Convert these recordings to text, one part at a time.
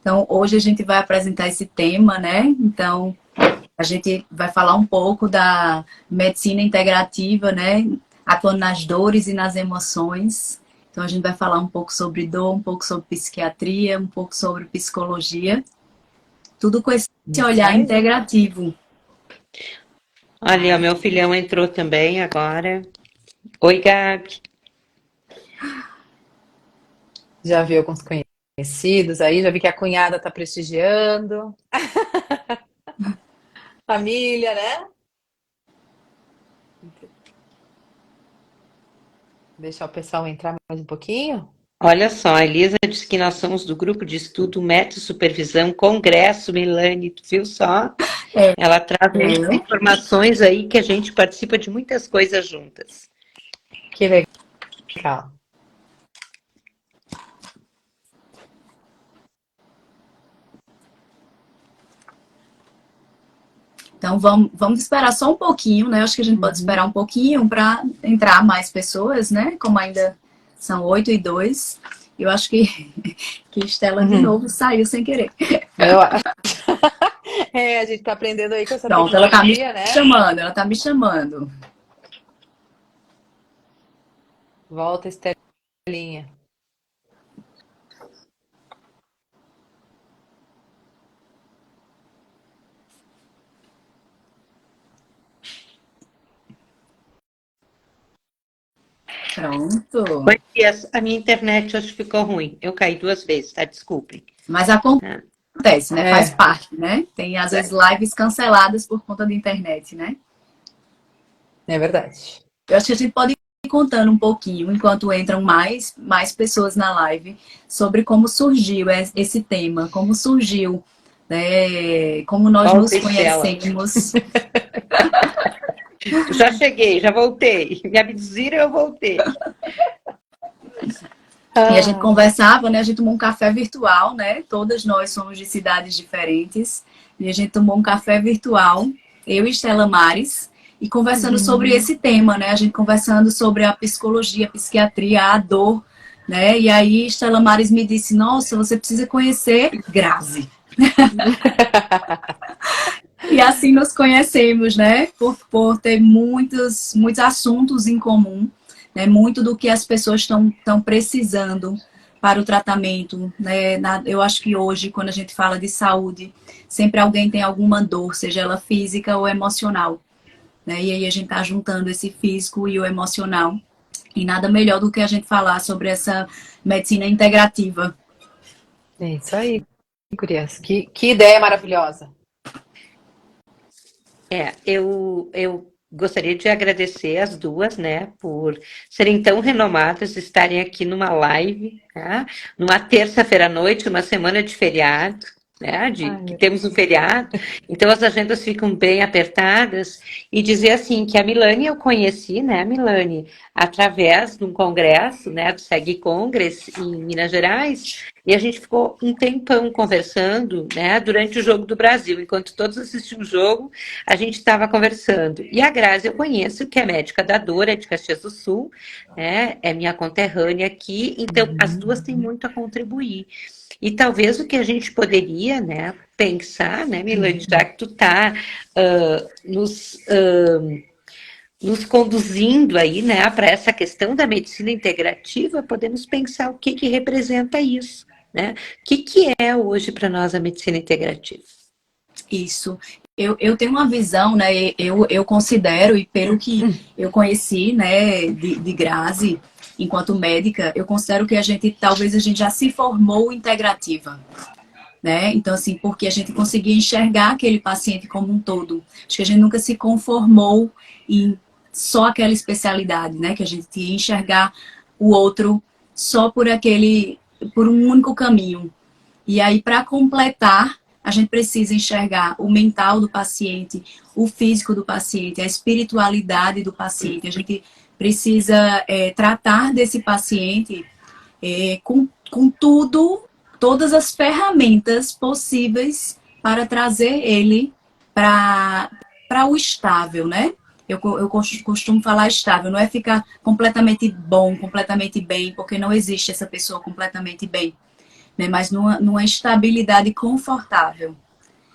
Então, hoje a gente vai apresentar esse tema, né? Então, a gente vai falar um pouco da medicina integrativa, né? Atuando nas dores e nas emoções. Então, a gente vai falar um pouco sobre dor, um pouco sobre psiquiatria, um pouco sobre psicologia. Tudo com esse Isso olhar aí. integrativo. Olha, o meu filhão entrou também agora. Oi, Gabi. Já vi alguns conhecidos aí, já vi que a cunhada tá prestigiando. Família, né? Deixar o pessoal entrar mais um pouquinho. Olha só, a Elisa disse que nós somos do grupo de estudo Método Supervisão Congresso Milane, tu viu só? É, Ela traz muitas informações aí que a gente participa de muitas coisas juntas. Que legal. então, vamos esperar só um pouquinho, né? Acho que a gente pode esperar um pouquinho para entrar mais pessoas, né? Como ainda são 8:02. Eu acho que Estela de novo saiu sem querer. Eu acho. É, a gente tá aprendendo aí com essa Pronto, ela tá me tecnologia, né? chamando, ela tá me chamando. Volta, Estelinha. Pronto. Oi, Tias, a minha internet hoje ficou ruim. Eu caí 2 vezes, tá? Desculpem. Mas acontece, né? Faz É, parte, né? Tem, às vezes, lives canceladas por conta da internet, né? é verdade. Eu acho que a gente pode ir contando um pouquinho, enquanto entram mais pessoas na live, sobre como surgiu esse tema, como surgiu, né? Como nós Volta, nos Estela. conhecemos. Já cheguei, já voltei. Me abduziram, eu voltei. E a gente Ah, conversava, né? A gente tomou um café virtual, né? Todas nós somos de cidades diferentes. E a gente tomou um café virtual, eu e Estela Mares, e conversando sobre esse tema, né? A gente conversando sobre a psicologia, a psiquiatria, a dor, né? E aí Estela Mares me disse: Nossa, você precisa conhecer Grazi. E assim nos conhecemos, né? Por ter muitos assuntos em comum, né? Muito do que as pessoas estão precisando para o tratamento, né? Eu acho que hoje, quando a gente fala de saúde, sempre alguém tem alguma dor, seja ela física ou emocional, né? E aí a gente está juntando esse físico e o emocional. E nada melhor do que a gente falar sobre essa medicina integrativa. é isso aí, gurias. Que ideia maravilhosa. Eu gostaria de agradecer as duas, né, por serem tão renomadas, estarem aqui numa live, tá? Numa terça-feira à noite, uma semana de feriado, né, Ai, que meu temos um Deus. feriado, então as agendas ficam bem apertadas, e dizer assim, que a Milane eu conheci, né, Milane, através de um congresso, né, do SEG Congress, em Minas Gerais, e a gente ficou um tempão conversando, né, durante o Jogo do Brasil, enquanto todos assistiam o jogo, a gente estava conversando. E a Grazi eu conheço, que é médica da dor, é de Caxias do Sul, né? É minha conterrânea aqui, então as duas têm muito a contribuir. E talvez o que a gente poderia, né, pensar, né, Milane, já que tu está nos conduzindo aí, né, para essa questão da medicina integrativa, podemos pensar o que representa isso, né? O que é hoje para nós a medicina integrativa? Isso. Eu tenho uma visão, né? Eu considero, e pelo que eu conheci, né, de Grazi, enquanto médica, eu considero que talvez a gente já se formou integrativa, né? Então, assim, porque a gente conseguia enxergar aquele paciente como um todo. Acho que a gente nunca se conformou em só aquela especialidade, né? Que a gente ia enxergar o outro só por um único caminho. E aí, para completar, a gente precisa enxergar o mental do paciente, o físico do paciente, a espiritualidade do paciente. A gente precisa tratar desse paciente com todas as ferramentas possíveis para trazer ele para o estável, né? Eu costumo falar estável, não é ficar completamente bom, completamente bem, porque não existe essa pessoa completamente bem, né? Mas numa estabilidade confortável.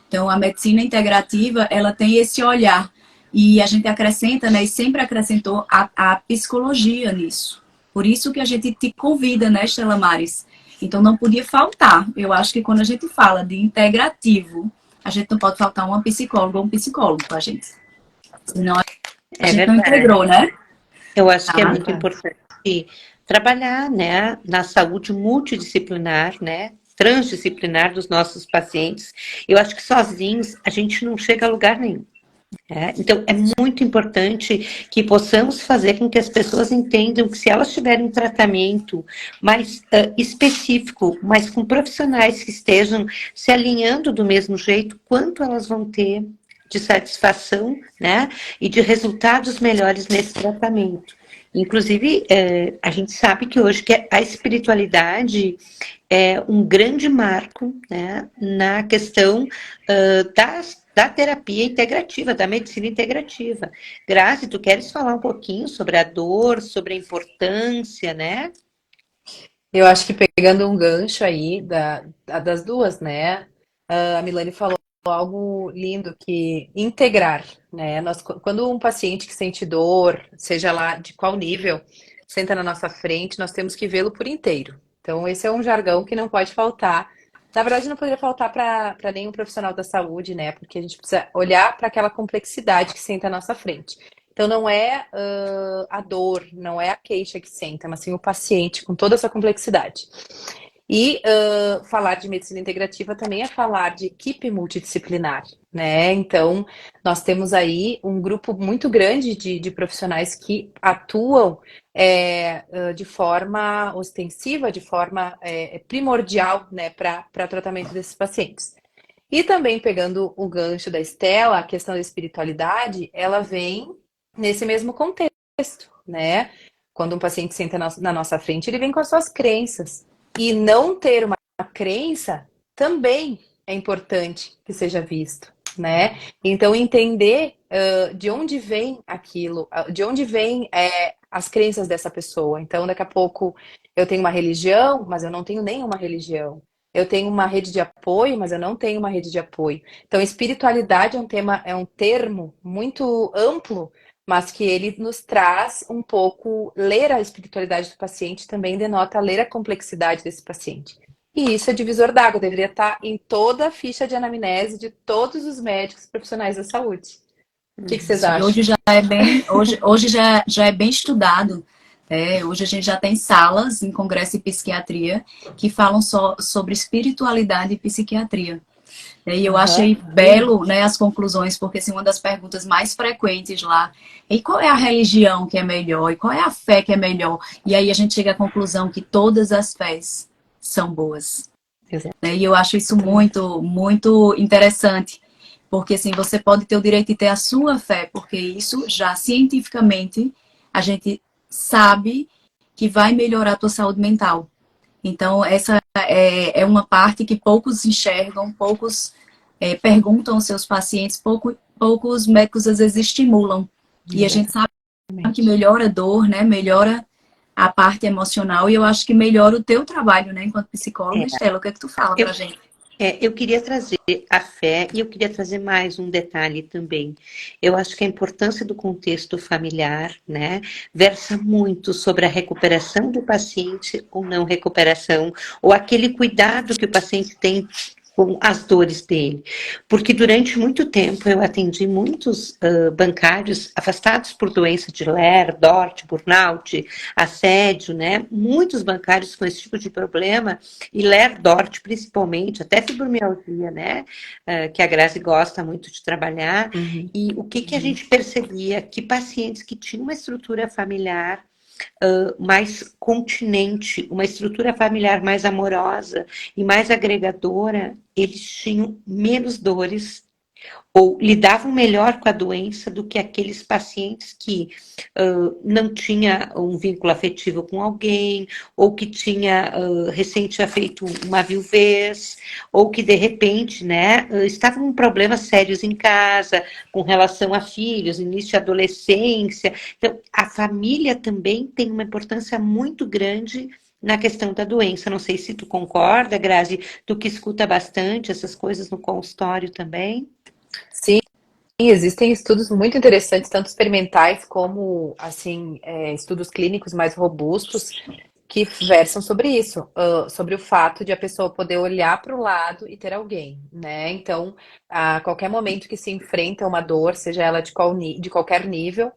Então, a medicina integrativa, ela tem esse olhar. E a gente acrescenta, né, e sempre acrescentou a psicologia nisso. Por isso que a gente te convida, né, Estela Maris? Então, não podia faltar. Eu acho que quando a gente fala de integrativo, a gente não pode faltar uma psicóloga ou um psicólogo com a gente. Senão a É gente não verdade. integrou, né? Eu acho que é Tá? muito importante trabalhar, né, na saúde multidisciplinar, né, transdisciplinar dos nossos pacientes. Eu acho que sozinhos a gente não chega a lugar nenhum. Então, é muito importante que possamos fazer com que as pessoas entendam que se elas tiverem um tratamento mais específico, mas com profissionais que estejam se alinhando do mesmo jeito, quanto elas vão ter de satisfação, né, e de resultados melhores nesse tratamento. Inclusive, a gente sabe que hoje que a espiritualidade é um grande marco, né, na questão da terapia integrativa, da medicina integrativa. Grazi, tu queres falar um pouquinho sobre a dor, sobre a importância, né? Eu acho que pegando um gancho aí das duas, né? A Milane falou algo lindo que integrar, né? Quando um paciente que sente dor, seja lá de qual nível, senta na nossa frente, nós temos que vê-lo por inteiro. Então, esse é um jargão que não pode faltar. Na verdade, não poderia faltar para nenhum profissional da saúde, né? Porque a gente precisa olhar para aquela complexidade que senta à nossa frente. Então, não é a dor, não é a queixa que senta, mas sim o paciente com toda essa complexidade. E falar de medicina integrativa também é falar de equipe multidisciplinar, né? Então, nós temos aí um grupo muito grande de profissionais que atuam de forma ostensiva, de forma primordial, né, para tratamento desses pacientes. E também pegando o gancho da Estela, a questão da espiritualidade, ela vem nesse mesmo contexto, né? Quando um paciente senta na nossa frente, ele vem com as suas crenças. E não ter uma crença também é importante que seja visto, né? Então, entender de onde vem aquilo, de onde vem as crenças dessa pessoa. Então, daqui a pouco eu tenho uma religião, mas eu não tenho nenhuma religião. Eu tenho uma rede de apoio, mas eu não tenho uma rede de apoio. Então, espiritualidade é um termo muito amplo, mas que ele nos traz um pouco, ler a espiritualidade do paciente também denota ler a complexidade desse paciente. E isso é divisor d'água, deveria estar em toda a ficha de anamnese de todos os médicos profissionais da saúde. O que vocês E acham? hoje hoje já é bem estudado. Hoje a gente já tem salas em congresso de psiquiatria que falam só sobre espiritualidade e psiquiatria. E eu achei belo, né, as conclusões, porque assim, uma das perguntas mais frequentes lá é qual é a religião que é melhor? E qual é a fé que é melhor? E aí a gente chega à conclusão que todas as fés são boas. Exato. E eu acho isso muito, muito interessante. Porque assim, você pode ter o direito de ter a sua fé, porque isso já cientificamente a gente sabe que vai melhorar a tua saúde mental. Então, essa é uma parte que poucos enxergam, poucos perguntam aos seus pacientes, poucos médicos às vezes estimulam. E a gente sabe que melhora a dor, né? Melhora a parte emocional e eu acho que melhora o teu trabalho, né? Enquanto psicóloga, Estela, o que é que tu fala pra gente? Eu queria trazer a fé e eu queria trazer mais um detalhe também. Eu acho que a importância do contexto familiar, né, versa muito sobre a recuperação do paciente ou não recuperação, ou aquele cuidado que o paciente tem com as dores dele. Porque durante muito tempo eu atendi muitos bancários afastados por doença de Ler, DORT, burnout, assédio, né? Muitos bancários com esse tipo de problema, e Ler, DORT principalmente, até fibromialgia, né? Que a Grazi gosta muito de trabalhar. E o que a gente percebia? Que pacientes que tinham uma estrutura familiar mais continente, uma estrutura familiar mais amorosa e mais agregadora, eles tinham menos dores ou lidavam melhor com a doença do que aqueles pacientes que não tinha um vínculo afetivo com alguém, ou que tinha recente feito uma viuvez, ou que de repente, né, estavam com problemas sérios em casa, com relação a filhos, início de adolescência. Então, a família também tem uma importância muito grande na questão da doença. Não sei se tu concorda, Grazi, tu que escuta bastante essas coisas no consultório também. Sim, existem estudos muito interessantes, tanto experimentais como assim, estudos clínicos mais robustos, que versam sobre isso, sobre o fato de a pessoa poder olhar para o lado e ter alguém, né? Então, a qualquer momento que se enfrenta uma dor, seja ela de qualquer nível,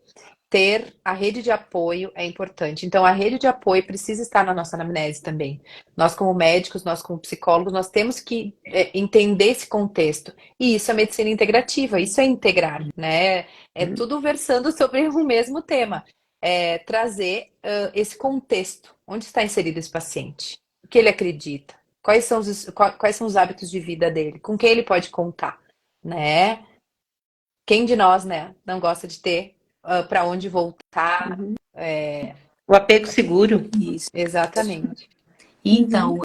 ter a rede de apoio é importante. Então, a rede de apoio precisa estar na nossa anamnese também. Nós, como médicos, nós, como psicólogos, nós temos que entender esse contexto. E isso é medicina integrativa, isso é integrar, né? É tudo versando sobre o mesmo tema. É trazer esse contexto. Onde está inserido esse paciente? O que ele acredita? Quais são os hábitos de vida dele? Com quem ele pode contar, né? Quem de nós, né, não gosta de ter para onde voltar? Uhum. É, O apego seguro. Isso. exatamente. Então,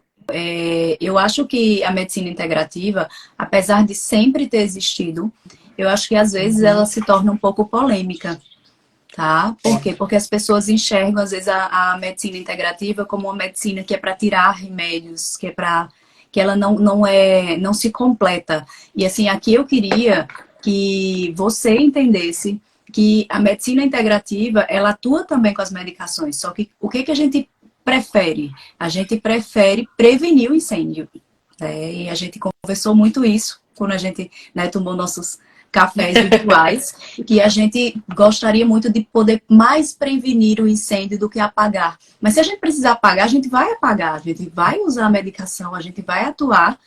eu acho que a medicina integrativa, apesar de sempre ter existido, eu acho que às vezes ela se torna um pouco polêmica, tá? Por quê? Porque as pessoas enxergam, às vezes, a medicina integrativa como uma medicina que é para tirar remédios, que ela não se completa. E assim, aqui eu queria que você entendesse que a medicina integrativa, ela atua também com as medicações, só que o que que a gente prefere? A gente prefere prevenir o incêndio, né? E a gente conversou muito isso quando a gente, né, tomou nossos cafés virtuais, que a gente gostaria muito de poder mais prevenir o incêndio do que apagar. Mas se a gente precisar apagar, a gente vai apagar, a gente vai usar a medicação, a gente vai atuar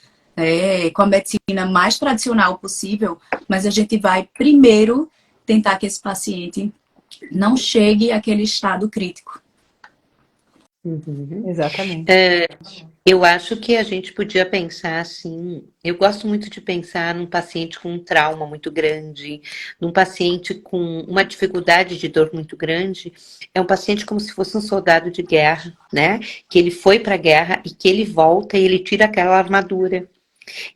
com a medicina mais tradicional possível, mas a gente vai primeiro tentar que esse paciente não chegue àquele estado crítico. Uhum. Exatamente. Eu acho que a gente podia pensar assim. Eu gosto muito de pensar num paciente com um trauma muito grande, num paciente com uma dificuldade de dor muito grande. É um paciente como se fosse um soldado de guerra, né? Que ele foi para a guerra e que ele volta e ele tira aquela armadura.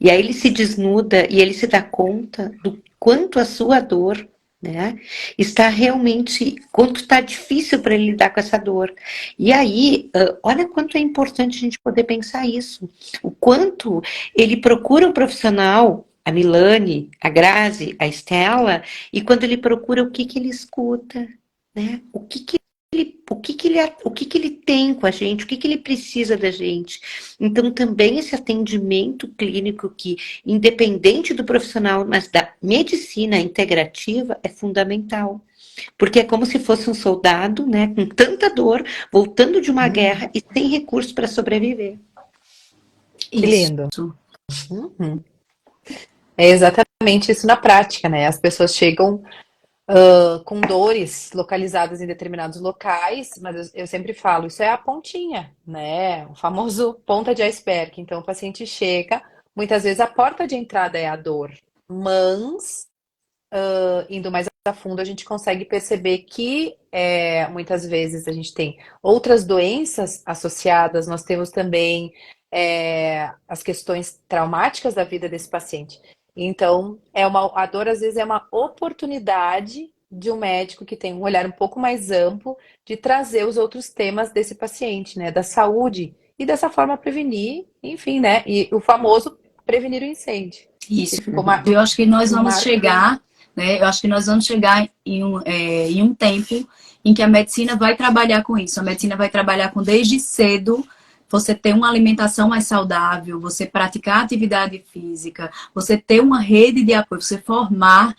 E aí ele se desnuda e ele se dá conta do quanto a sua dor, né, está realmente, quanto está difícil para ele lidar com essa dor. E aí, olha quanto é importante a gente poder pensar isso. O quanto ele procura um profissional, a Milane, a Grazi, a Estela, e quando ele procura, o que que ele escuta, né? O que que ele tem com a gente, o que que ele precisa da gente. Então, também esse atendimento clínico que, independente do profissional, mas da medicina integrativa, é fundamental. Porque é como se fosse um soldado, né, com tanta dor, voltando de uma guerra e sem recursos para sobreviver. Que Isso. lindo. Uhum. É exatamente isso na prática, né? As pessoas chegam com dores localizadas em determinados locais, mas eu sempre falo, isso é a pontinha, né? O famoso ponta de iceberg. Então, o paciente chega, muitas vezes a porta de entrada é a dor, mas indo mais a fundo, a gente consegue perceber que muitas vezes a gente tem outras doenças associadas, nós temos também as questões traumáticas da vida desse paciente. Então, a dor às vezes é uma oportunidade de um médico que tem um olhar um pouco mais amplo de trazer os outros temas desse paciente, né, da saúde, e dessa forma prevenir, enfim, né, e o famoso prevenir o incêndio. Isso. Que ficou Eu acho que nós um vamos marco. chegar, né? Eu acho que nós vamos chegar em um tempo em que a medicina vai trabalhar com isso. A medicina vai trabalhar com desde cedo você ter uma alimentação mais saudável, você praticar atividade física, você ter uma rede de apoio, você formar,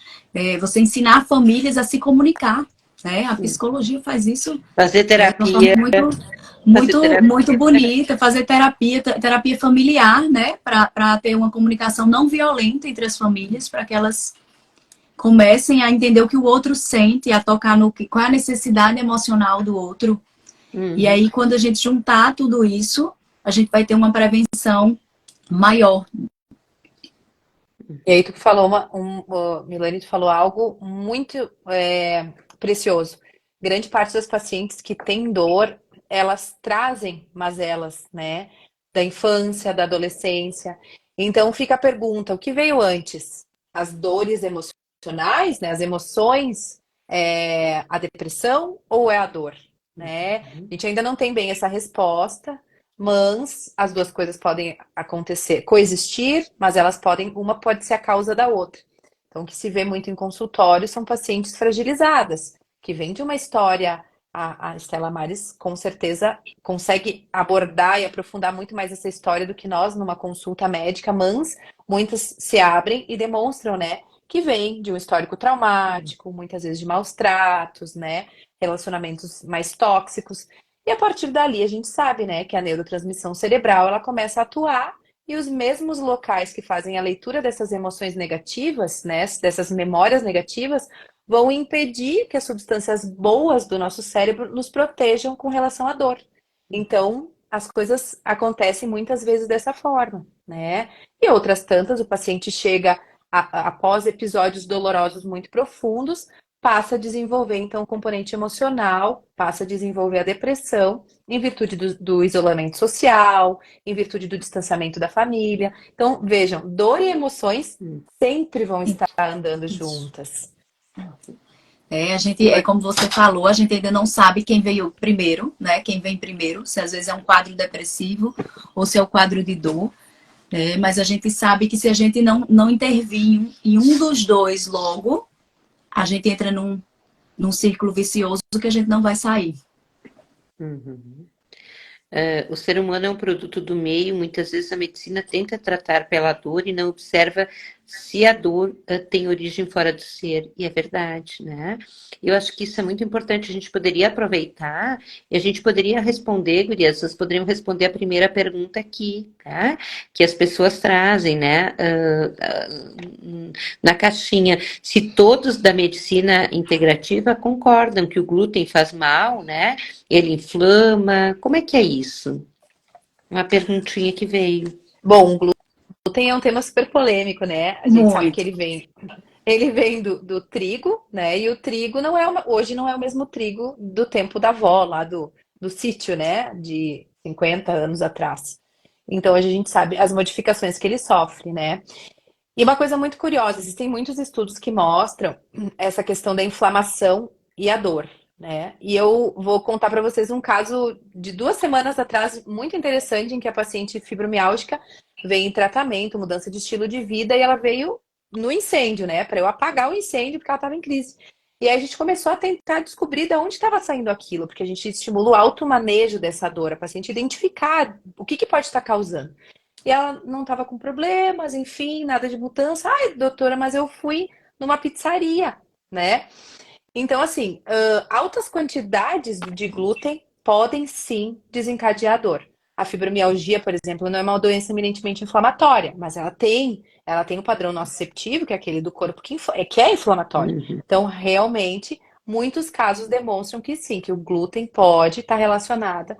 você ensinar famílias a se comunicar, né? A psicologia faz isso Fazer de uma forma terapia, fazer muito terapia. bonita, fazer terapia familiar, né? Para ter uma comunicação não violenta entre as famílias, para que elas comecem a entender o que o outro sente, a tocar no qual é a necessidade emocional do outro. E Uhum. aí, quando a gente juntar tudo isso, a gente vai ter uma prevenção maior. E aí tu falou Milane, tu falou algo muito precioso. Grande parte das pacientes que têm dor, elas trazem mazelas, né? Da infância, da adolescência. Então fica a pergunta, o que veio antes? As dores emocionais, né? As emoções, a depressão ou é a dor? né? A gente ainda não tem bem essa resposta, mas as duas coisas podem acontecer, coexistir, mas elas podem, uma pode ser a causa da outra. Então, o que se vê muito em consultório são pacientes fragilizadas, que vêm de uma história. A Estela Maris, com certeza, consegue abordar e aprofundar muito mais essa história do que nós numa consulta médica, mas muitas se abrem e demonstram, né, que vem de um histórico traumático, muitas vezes de maus tratos, né, relacionamentos mais tóxicos. E a partir dali a gente sabe, né, que a neurotransmissão cerebral ela começa a atuar e os mesmos locais que fazem a leitura dessas emoções negativas, né, dessas memórias negativas, vão impedir que as substâncias boas do nosso cérebro nos protejam com relação à dor. Então, as coisas acontecem muitas vezes dessa forma, né? E outras tantas, o paciente chega após episódios dolorosos muito profundos, passa a desenvolver então o componente emocional, passa a desenvolver a depressão, em virtude do isolamento social, em virtude do distanciamento da família. Então, vejam, dor e emoções sempre vão estar andando juntas. A gente, é como você falou, a gente ainda não sabe quem veio primeiro, né? Quem vem primeiro, se às vezes é um quadro depressivo ou se é o quadro de dor. Mas a gente sabe que se a gente não intervir em um dos dois logo, a gente entra num círculo vicioso que a gente não vai sair. Uhum. O ser humano é um produto do meio, muitas vezes a medicina tenta tratar pela dor e não observa se a dor tem origem fora do ser, e é verdade, né? Eu acho que isso é muito importante, a gente poderia aproveitar e a gente poderia responder, gurias, vocês poderiam responder a primeira pergunta aqui, tá? Que as pessoas trazem, né? Na caixinha, se todos da medicina integrativa concordam que o glúten faz mal, né? Ele inflama, como é que é isso? Uma perguntinha que veio. Bom, o glúten é um tema super polêmico, né? A gente sabe que Muito. ele vem do trigo, né? E o trigo não é hoje não é o mesmo trigo do tempo da avó, lá do sítio, né? De 50 anos atrás. Então, hoje a gente sabe as modificações que ele sofre, né? E uma coisa muito curiosa, existem muitos estudos que mostram essa questão da inflamação e a dor, né? E eu vou contar para vocês um caso de 2 semanas atrás, muito interessante, em que a paciente fibromialgica veio em tratamento, mudança de estilo de vida, e ela veio no incêndio, né? Para eu apagar o incêndio, porque ela estava em crise. E aí a gente começou a tentar descobrir de onde estava saindo aquilo, porque a gente estimula o automanejo dessa dor, a paciente identificar o que pode estar causando. E ela não estava com problemas, enfim, nada de mudança. Ai, doutora, mas eu fui numa pizzaria, né? Então, assim, altas quantidades de glúten podem sim desencadear dor. A fibromialgia, por exemplo, não é uma doença eminentemente inflamatória, mas ela tem o padrão nociceptivo, que é aquele do corpo que é inflamatório. Então, realmente, muitos casos demonstram que sim, que o glúten pode estar relacionado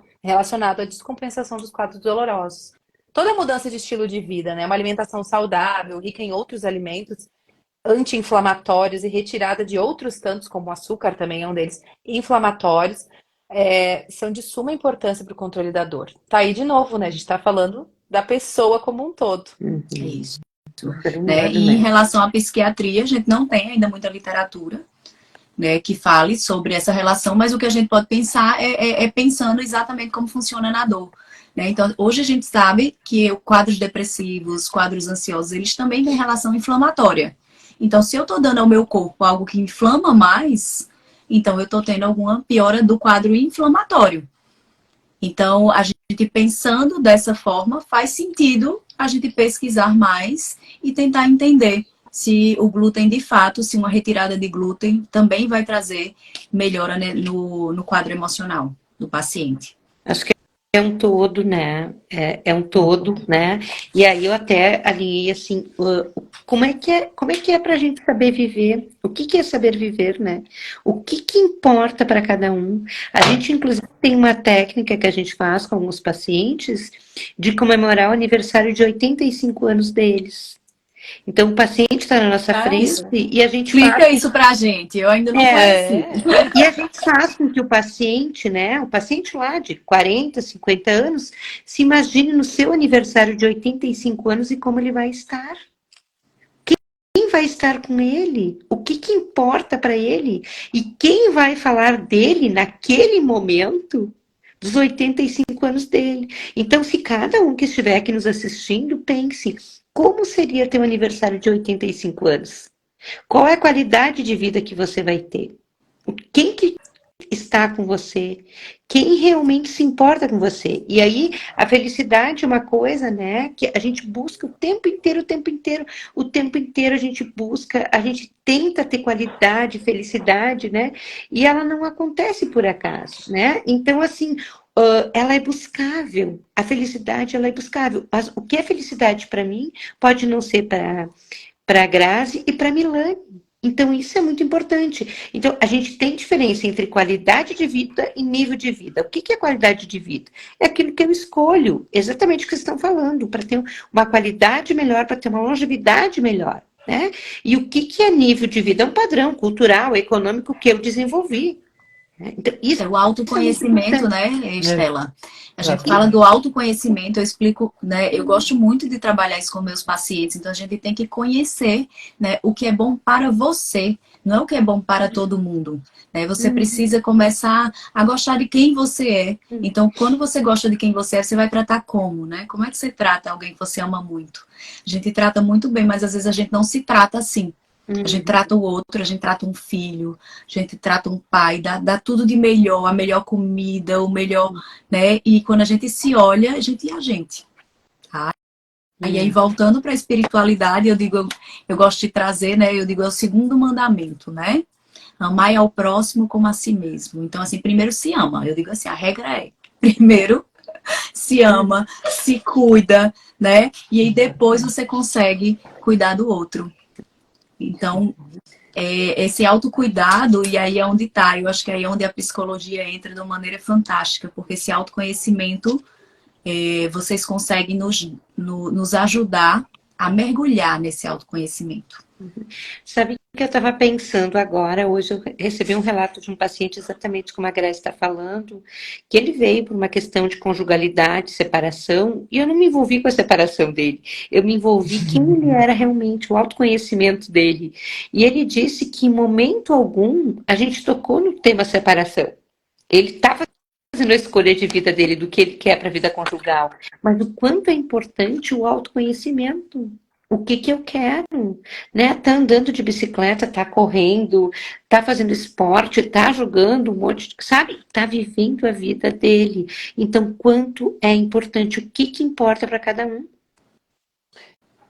à descompensação dos quadros dolorosos. Toda mudança de estilo de vida, né? Uma alimentação saudável, rica em outros alimentos anti-inflamatórios e retirada de outros tantos, como o açúcar também é um deles, inflamatórios, são de suma importância para o controle da dor. Tá aí de novo, né? A gente está falando da pessoa como um todo. É isso. Né? E em relação à psiquiatria, a gente não tem ainda muita literatura, né, que fale sobre essa relação, mas o que a gente pode pensar é pensando exatamente como funciona na dor. Né? Então, hoje a gente sabe que quadros depressivos, quadros ansiosos, eles também têm relação inflamatória. Então, se eu estou dando ao meu corpo algo que inflama mais, então eu estou tendo alguma piora do quadro inflamatório. Então, a gente pensando dessa forma, faz sentido a gente pesquisar mais e tentar entender se o glúten, de fato, se uma retirada de glúten também vai trazer melhora, né, no quadro emocional do paciente. Acho que é um todo, né? É um todo, né? E aí eu até alinhei assim, como é que é para a gente saber viver? O que é saber viver, né? O que importa para cada um? A gente, inclusive, tem uma técnica que a gente faz com alguns pacientes de comemorar o aniversário de 85 anos deles. Então, o paciente está na nossa frente e a gente explica isso para a gente, eu ainda não conheci. E a gente faz com que o paciente, né, o paciente lá de 40, 50 anos, se imagine no seu aniversário de 85 anos e como ele vai estar. vai estar com ele? O que que importa para ele? E quem vai falar dele naquele momento dos 85 anos dele? Então, se cada um que estiver aqui nos assistindo, pense, como seria teu aniversário de 85 anos? Qual é a qualidade de vida que você vai ter? Quem que está com você? Quem realmente se importa com você? E aí, a felicidade é uma coisa, né, que a gente busca o tempo inteiro, o tempo inteiro, o tempo inteiro a gente busca, a gente tenta ter qualidade, felicidade, né? E ela não acontece por acaso, né? Então, assim, ela é buscável. A felicidade, ela é buscável. Mas o que é felicidade para mim pode não ser para a Grazi e para a Milane. Então, isso é muito importante. Então, a gente tem diferença entre qualidade de vida e nível de vida. O que é qualidade de vida? É aquilo que eu escolho, exatamente o que vocês estão falando, para ter uma qualidade melhor, para ter uma longevidade melhor. Né? E o que é nível de vida? É um padrão cultural, econômico que eu desenvolvi. Né? Então, isso É o é muito autoconhecimento, importante. né, Estela? A gente Exatamente. fala do autoconhecimento, eu explico, né? Eu gosto muito de trabalhar isso com meus pacientes, então a gente tem que conhecer, né, o que é bom para você, não é o que é bom para todo mundo. Né? Você precisa começar a gostar de quem você é. Então, quando você gosta de quem você é, você vai tratar como, né? Como é que você trata alguém que você ama muito? A gente trata muito bem, mas às vezes a gente não se trata assim. A gente trata o outro, a gente trata um filho, a gente trata um pai, dá tudo de melhor, a melhor comida, o melhor, né? E quando a gente se olha, a gente é a gente. Tá? E aí, voltando para a espiritualidade, eu digo, eu gosto de trazer, né? Eu digo, é o segundo mandamento, né? Amar ao próximo como a si mesmo. Então, assim, primeiro se ama. Eu digo assim, a regra é, primeiro se ama, se cuida, né? E aí depois você consegue cuidar do outro. Então, esse autocuidado, e aí é onde está, eu acho que aí é onde a psicologia entra de uma maneira fantástica, porque esse autoconhecimento, vocês conseguem nos ajudar a mergulhar nesse autoconhecimento. Sabe o que eu estava pensando agora? Hoje eu recebi um relato de um paciente exatamente como a Grace está falando, que ele veio por uma questão de conjugalidade, separação, e eu não me envolvi com a separação dele. Eu me envolvi quem ele era realmente, o autoconhecimento dele. E ele disse que em momento algum a gente tocou no tema separação. Ele estava fazendo a escolha de vida dele, do que ele quer para a vida conjugal, mas o quanto é importante o autoconhecimento. O que que eu quero, né? Tá andando de bicicleta, tá correndo, tá fazendo esporte, tá jogando um monte de, sabe? Tá vivendo a vida dele. Então, quanto é importante, o que que importa para cada um?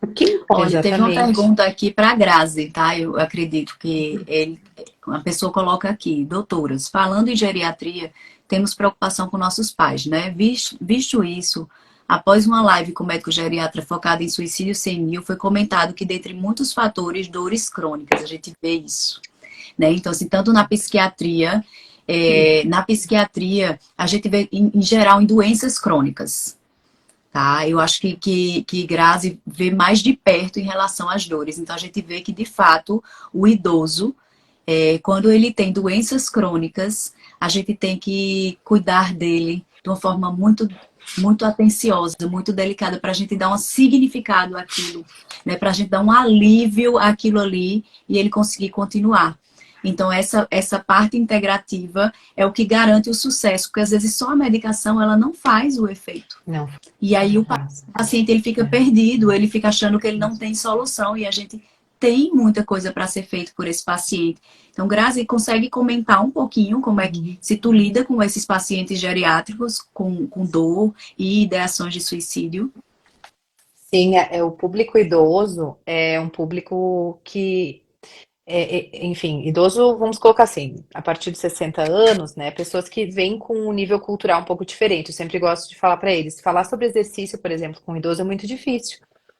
O que importa? Olha, teve uma Exatamente. pergunta aqui para a Grazi, tá? Eu acredito que uma pessoa coloca aqui, doutoras, falando em geriatria, temos preocupação com nossos pais, né? Visto isso, após uma live com o médico geriatra focada em suicídio senil, foi comentado que, dentre muitos fatores, dores crônicas, a gente vê isso, né? Então, assim, tanto na psiquiatria, a gente vê, em geral, em doenças crônicas. Tá? Eu acho que Grazi vê mais de perto em relação às dores. Então, a gente vê que, de fato, o idoso, quando ele tem doenças crônicas, a gente tem que cuidar dele de uma forma muito, muito atenciosa, muito delicada, para a gente dar um significado àquilo, né? Para a gente dar um alívio àquilo ali e ele conseguir continuar. Então, essa parte integrativa é o que garante o sucesso, porque às vezes só a medicação ela não faz o efeito. Não E aí o faz. paciente ele fica perdido, ele fica achando que ele não tem solução e a gente tem muita coisa para ser feito por esse paciente. Então, Grazi, consegue comentar um pouquinho como é que se tu lida com esses pacientes geriátricos com dor e ideações de suicídio? Sim, o público idoso é um público que enfim, idoso, vamos colocar assim, a partir de 60 anos, né? Pessoas que vêm com um nível cultural um pouco diferente. Eu sempre gosto de falar para eles. Falar sobre exercício, por exemplo, com um idoso é muito difícil,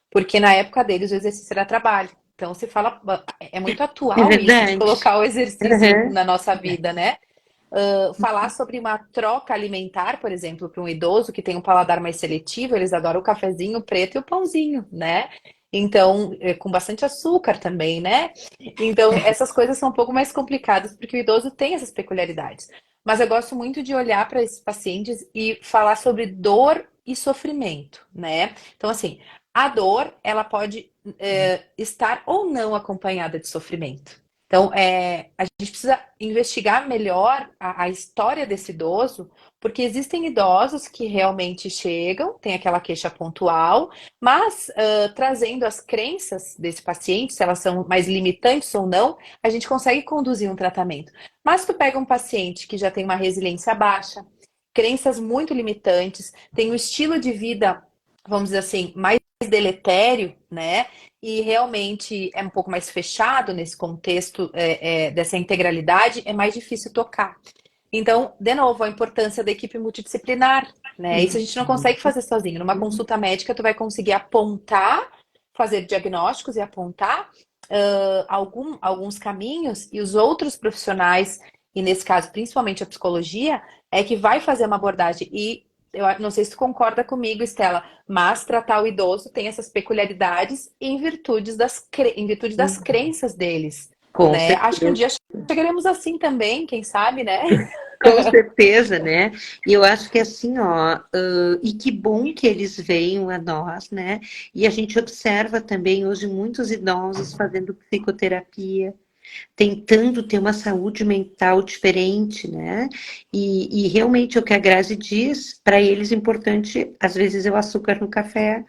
porque na época deles o exercício era trabalho. Então se fala, é muito É atual isso de verdade. colocar o exercício Uhum. na nossa vida, né? Falar sobre uma troca alimentar, por exemplo, para um idoso que tem um paladar mais seletivo, eles adoram o cafezinho preto e o pãozinho, né? Então, com bastante açúcar também, né? Então, essas coisas são um pouco mais complicadas, porque o idoso tem essas peculiaridades. Mas eu gosto muito de olhar para esses pacientes e falar sobre dor e sofrimento, né? Então, assim, a dor, ela pode estar ou não acompanhada de sofrimento. Então, a gente precisa investigar melhor a história desse idoso, porque existem idosos que realmente chegam, tem aquela queixa pontual, mas trazendo as crenças desse paciente, se elas são mais limitantes ou não, a gente consegue conduzir um tratamento. Mas se tu pega um paciente que já tem uma resiliência baixa, crenças muito limitantes, tem um estilo de vida, vamos dizer assim, mais deletério, né? E realmente é um pouco mais fechado nesse contexto dessa integralidade, é mais difícil tocar. Então, de novo, a importância da equipe multidisciplinar, né? Isso a gente não consegue fazer sozinho. Numa consulta médica, tu vai conseguir apontar, fazer diagnósticos e apontar alguns caminhos, e os outros profissionais, e nesse caso, principalmente a psicologia, é que vai fazer uma abordagem. E eu não sei se tu concorda comigo, Estela, mas tratar o idoso tem essas peculiaridades em virtude das crenças deles, Com né? Acho que um certeza. dia chegaremos assim também, quem sabe, né? Com certeza, né? E eu acho que assim, ó, e que bom que eles venham a nós, né? E a gente observa também hoje muitos idosos fazendo psicoterapia, tentando ter uma saúde mental diferente, né? E realmente o que a Grazi diz, para eles é importante, às vezes, é o açúcar no café,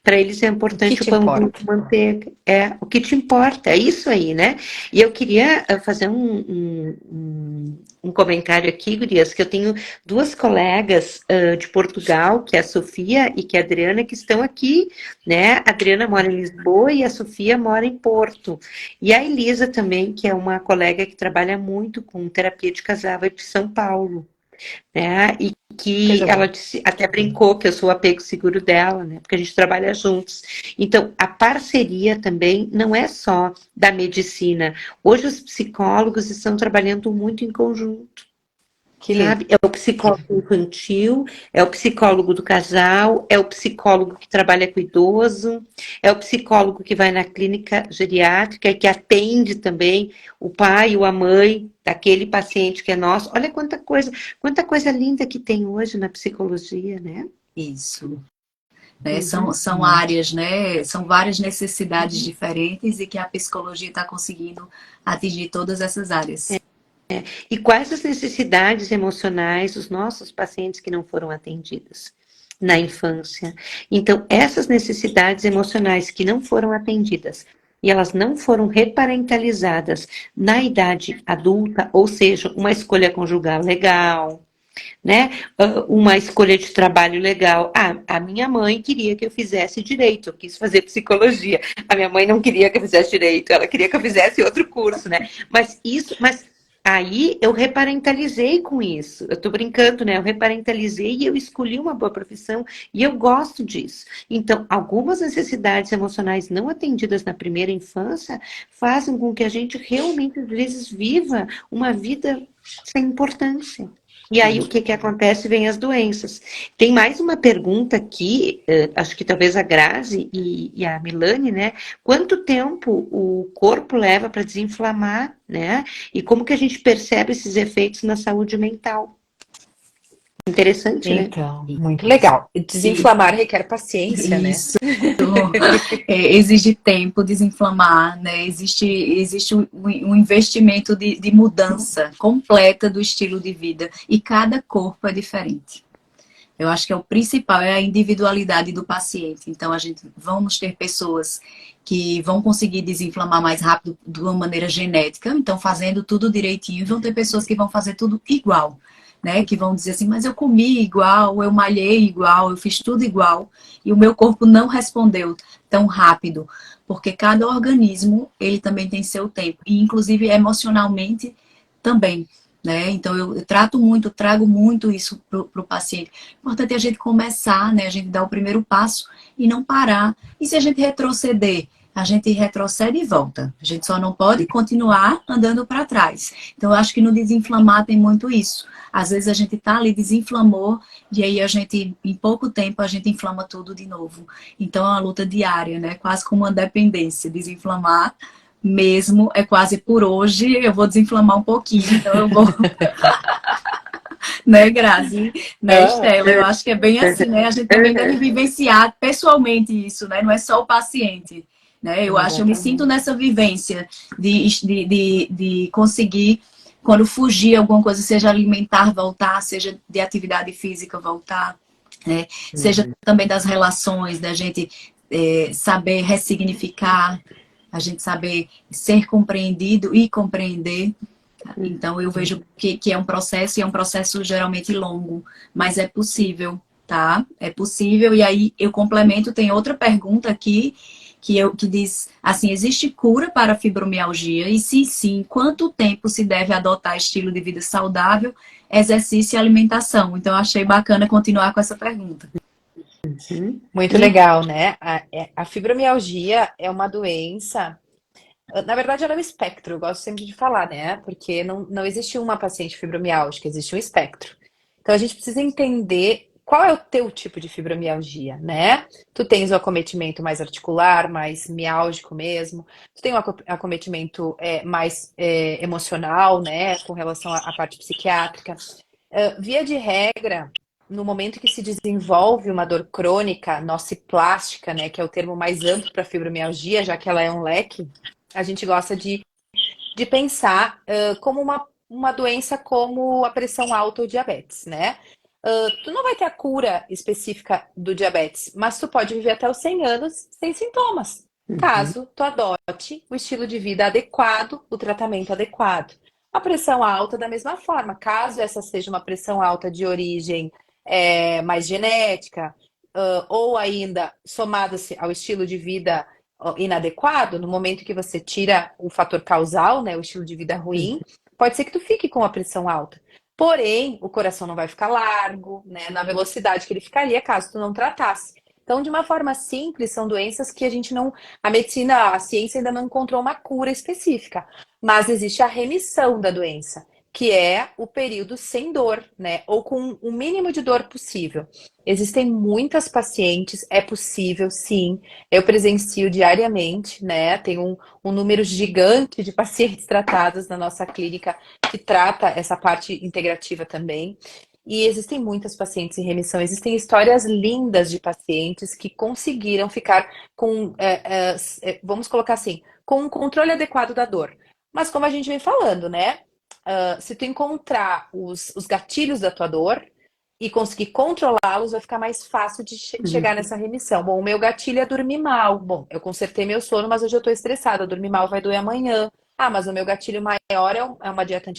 para eles é O que importante o te pãozinho importa? com manteiga. É o que te importa, é isso aí, né? E eu queria fazer um comentário aqui, Gurias, que eu tenho duas colegas de Portugal, que é a Sofia e que é a Adriana, que estão aqui, né? A Adriana mora em Lisboa e a Sofia mora em Porto. E a Elisa também, que é uma colega que trabalha muito com terapia de casal, vai para São Paulo, né? E que Coisa ela boa. disse, até brincou que eu sou o apego seguro dela, né? Porque a gente trabalha juntos. Então, a parceria também não é só da medicina. Hoje os psicólogos estão trabalhando muito em conjunto. Que lindo. Sabe? É o psicólogo infantil, é o psicólogo do casal, é o psicólogo que trabalha com idoso, é o psicólogo que vai na clínica geriátrica e que atende também o pai ou a mãe daquele paciente que é nosso. Olha quanta coisa linda que tem hoje na psicologia, né? Isso. Né? Uhum. São áreas, né? São várias necessidades diferentes e que a psicologia está conseguindo atingir todas essas áreas. E quais as necessidades emocionais dos nossos pacientes que não foram atendidas na infância? Então, essas necessidades emocionais que não foram atendidas e elas não foram reparentalizadas na idade adulta, ou seja, uma escolha conjugal legal, né? Uma escolha de trabalho legal. A minha mãe queria que eu fizesse direito, eu quis fazer psicologia. A minha mãe não queria que eu fizesse direito, ela queria que eu fizesse outro curso, né? Mas aí eu reparentalizei com isso. Eu tô brincando, né? Eu reparentalizei e eu escolhi uma boa profissão e eu gosto disso. Então, algumas necessidades emocionais não atendidas na primeira infância fazem com que a gente realmente, às vezes, viva uma vida sem importância. E aí, o que acontece? Vem as doenças. Tem mais uma pergunta aqui, acho que talvez a Grazi e a Milane, né? Quanto tempo o corpo leva para desinflamar, né? E como que a gente percebe esses efeitos na saúde mental? Interessante, né? Então, muito legal. Desinflamar requer paciência, né? Isso. Exige tempo desinflamar, né? Existe um investimento de mudança completa do estilo de vida e cada corpo é diferente. Eu acho que o principal é a individualidade do paciente. Então, vamos ter pessoas que vão conseguir desinflamar mais rápido de uma maneira genética, então fazendo tudo direitinho, e vão ter pessoas que vão fazer tudo igual, né? Que vão dizer assim, mas eu comi igual, eu malhei igual, eu fiz tudo igual, e o meu corpo não respondeu tão rápido, porque cada organismo, ele também tem seu tempo, e inclusive emocionalmente também. Né? Então eu trago muito isso para o paciente. O importante é a gente começar, né? A gente dar o primeiro passo e não parar. E se a gente retroceder, a gente retrocede e volta. A gente só não pode continuar andando para trás. Então eu acho que no desinflamar tem muito isso. Às vezes a gente tá ali, desinflamou, e aí em pouco tempo, a gente inflama tudo de novo. Então é uma luta diária, né? Quase como uma dependência. Desinflamar mesmo, é quase por hoje, eu vou desinflamar um pouquinho, então eu vou. né, Grazi? Né, Ah, Estela? Eu acho que é bem assim, né? A gente também deve vivenciar pessoalmente isso, né? Não é só o paciente, né? Eu acho, eu me sinto exatamente. nessa vivência de conseguir, quando fugir alguma coisa, seja alimentar, voltar, seja de atividade física, voltar, né? Seja Uhum. também das relações, da gente saber ressignificar, a gente saber ser compreendido e compreender. Então, eu vejo que é um processo, e é um processo geralmente longo, mas é possível, tá? É possível, e aí eu complemento, tem outra pergunta aqui, que diz assim, existe cura para a fibromialgia? E se sim, quanto tempo se deve adotar estilo de vida saudável, exercício e alimentação? Então, eu achei bacana continuar com essa pergunta. Uhum. Muito legal, né? A fibromialgia é uma doença. Na verdade, ela é um espectro, eu gosto sempre de falar, né? Porque não existe uma paciente fibromialgica, existe um espectro. Então, a gente precisa entender qual é o teu tipo de fibromialgia, né? Tu tens o acometimento mais articular, mais miálgico mesmo. Tu tem um acometimento mais emocional, né? Com relação à parte psiquiátrica. Via de regra, no momento que se desenvolve uma dor crônica, nociplástica, né? Que é o termo mais amplo para fibromialgia, já que ela é um leque, a gente gosta de pensar como uma doença como a pressão alta ou diabetes, né? Tu não vai ter a cura específica do diabetes, mas tu pode viver até os 100 anos sem sintomas, Uhum. caso tu adote o estilo de vida adequado, o tratamento adequado. A pressão alta, da mesma forma, caso essa seja uma pressão alta de origem mais genética, ou ainda somada-se ao estilo de vida inadequado, no momento que você tira o fator causal, né, o estilo de vida ruim, pode ser que tu fique com a pressão alta. Porém, o coração não vai ficar largo, né, na velocidade que ele ficaria caso tu não tratasse. Então, de uma forma simples, são doenças que a gente não, a medicina, a ciência ainda não encontrou uma cura específica, mas existe a remissão da doença, que é o período sem dor, né, ou com o mínimo de dor possível. Existem muitas pacientes, é possível, sim. Eu presencio diariamente, né? Tem um número gigante de pacientes tratados na nossa clínica que trata essa parte integrativa também. E existem muitas pacientes em remissão. Existem histórias lindas de pacientes que conseguiram ficar com, vamos colocar assim, com um controle adequado da dor. Mas como a gente vem falando, né? Se tu encontrar os gatilhos da tua dor e conseguir controlá-los, vai ficar mais fácil de chegar nessa remissão. Bom, o meu gatilho é dormir mal. Bom, eu consertei meu sono, mas hoje eu estou estressada. Dormir mal vai doer amanhã. Ah, mas o meu gatilho maior é uma dieta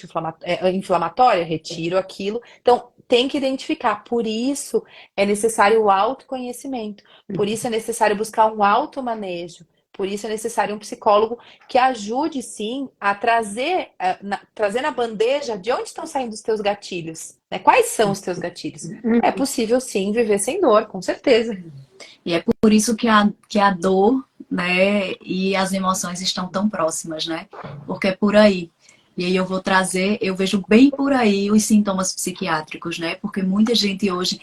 inflamatória, retiro aquilo. Então, tem que identificar. Por isso é necessário o autoconhecimento. Por isso é necessário buscar um automanejo. Por isso é necessário um psicólogo que ajude, sim, a trazer na bandeja de onde estão saindo os teus gatilhos. Né? Quais são os teus gatilhos? É possível, sim, viver sem dor, com certeza. E é por isso que a dor, né, e as emoções estão tão próximas, né? Porque é por aí. E aí eu vou trazer, eu vejo bem por aí os sintomas psiquiátricos, né? Porque muita gente hoje,